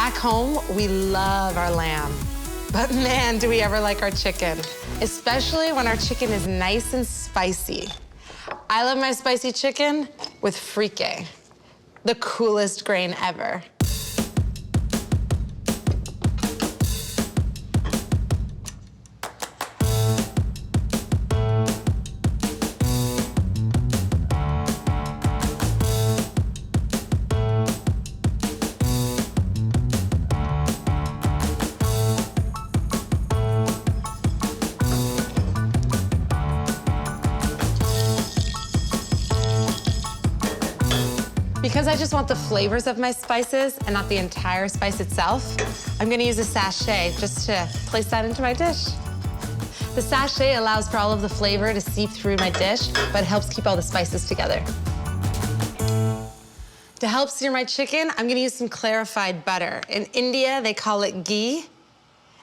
Back home, we love our lamb. But man, do we ever like our chicken. Especially when our chicken is nice and spicy. I love my spicy chicken with Freekeh, the coolest grain ever. Because I just want the flavors of my spices and not the entire spice itself, I'm gonna use a sachet just to place that into my dish. The sachet allows for all of the flavor to seep through my dish, but it helps keep all the spices together. To help sear my chicken, I'm gonna use some clarified butter. In India, they call it ghee.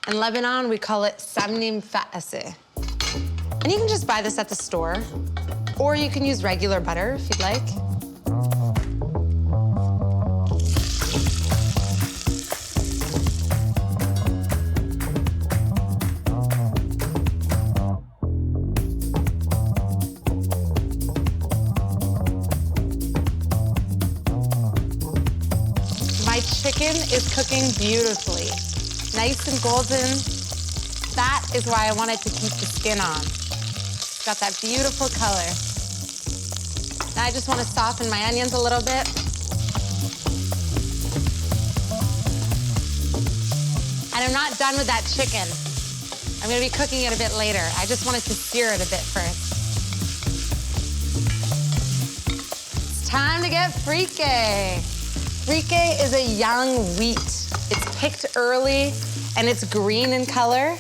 In Lebanon, we call it samnim faase. And you can just buy this at the store, or you can use regular butter if you'd like. My chicken is cooking beautifully. Nice and golden. That is why I wanted to keep the skin on. It's got that beautiful color. Now I just want to soften my onions a little bit. And I'm not done with that chicken. I'm gonna be cooking it a bit later. I just wanted to sear it a bit first. It's time to get Freekeh. Freekeh is a young wheat. It's picked early and it's green in color.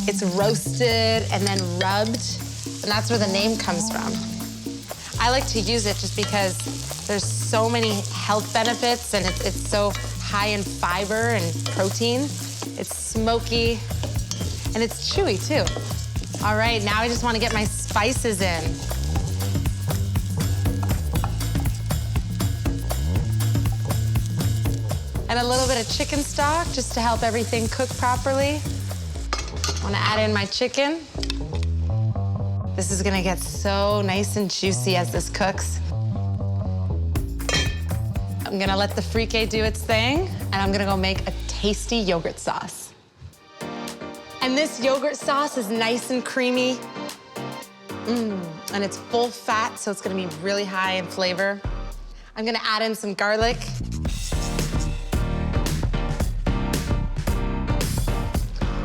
It's roasted and then rubbed, and that's where the name comes from. I like to use it just because there's so many health benefits and it's so high in fiber and protein. It's smoky and it's chewy too. All right, now I just want to get my spices in. And a little bit of chicken stock just to help everything cook properly. I want to add in my chicken. This is gonna get so nice and juicy as this cooks. I'm gonna let the Freekeh do its thing, and I'm gonna go make a tasty yogurt sauce. And this yogurt sauce is nice and creamy. And it's full fat, so it's gonna be really high in flavor. I'm gonna add in some garlic.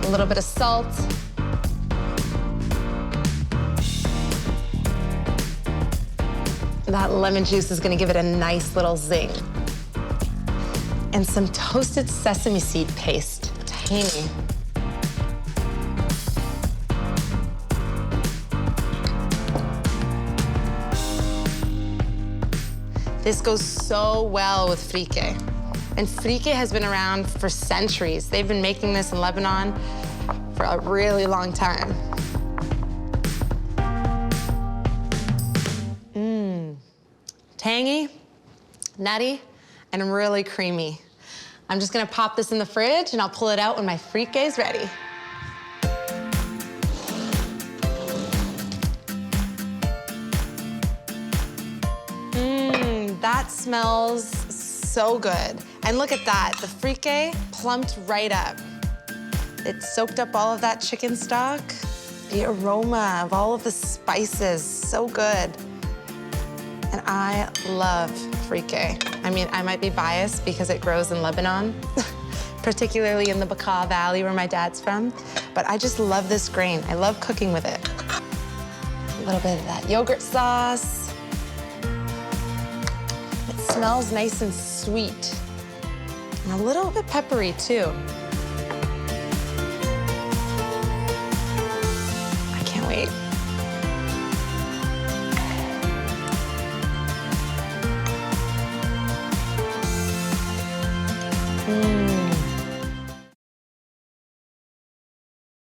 A little bit of salt. That lemon juice is gonna give it a nice little zing. And some toasted sesame seed paste, tangy. This goes so well with Freekeh. And Freekeh has been around for centuries. They've been making this in Lebanon for a really long time. Tangy, nutty, and really creamy. I'm just gonna pop this in the fridge and I'll pull it out when my Freekeh is ready. That smells so good. And look at that, the Freekeh plumped right up. It soaked up all of that chicken stock. The aroma of all of the spices, so good. And I love Freekeh. I mean, I might be biased because it grows in Lebanon, particularly in the Bekaa Valley where my dad's from, but I just love this grain. I love cooking with it. A little bit of that yogurt sauce. It smells nice and sweet, and a little bit peppery too.